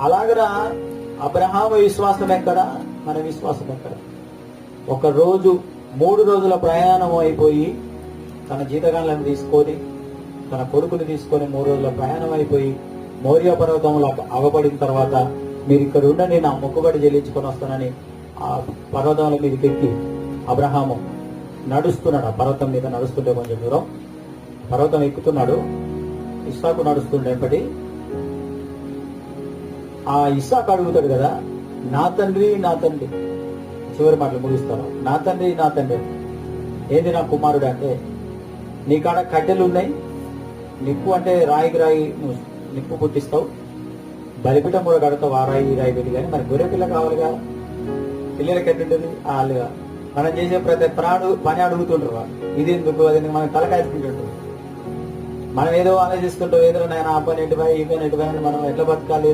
అలాగరా అబ్రహాము విశ్వాసం ఎక్కడ, మన విశ్వాసం ఎక్కడ? ఒక రోజు 3 రోజుల ప్రయాణం అయిపోయి తన జీతగాళ్ళని తీసుకొని తన కొడుకుని తీసుకొని 3 రోజుల ప్రయాణం అయిపోయి మోరియా పర్వతంలో అవపడిన తర్వాత మీరు ఇక్కడ ఉండండి నా మొక్కుబడి చెల్లించుకొని వస్తానని ఆ పర్వతంలో మీదకి ఎక్కి అబ్రహాము నడుస్తున్నాడు. ఆ పర్వతం మీద నడుస్తుంటే కొంచెం దూరం పర్వతం ఎక్కుతున్నాడు. ఇస్సాకు నడుస్తుండేపటి ఆ ఇస్సాకు అడుగుతాడు కదా, నా తండ్రి నా తండ్రి, చివరి మాటలు ముగిస్తాను, నా తండ్రి నా తండ్రి, ఏంది నా కుమారుడు అంటే, నీ కాడ కట్టెలు ఉన్నాయి, నిప్పు అంటే రాయికి రాయి నువ్వు నిప్పు పుట్టిస్తావు, బలిపీఠం కూడా కడతావు ఆ రాయి ఈ రాయి పెట్టి, కానీ మరి గొర్రె పిల్ల కావాలిగా, పిల్లలకి ఎట్టుంటుంది వాళ్ళుగా మనం చేసే ప్రతి పని అడుగుతుంటారు వాళ్ళు, ఇది ఎందుకు అది మనం తలకాయకుంటుంటారు. మనం ఏదో ఆలోచిస్తుంటాం, ఏదో నేను ఆ పని ఎటువై ఈ పని ఎటువై మనం ఎట్లా బతకాలి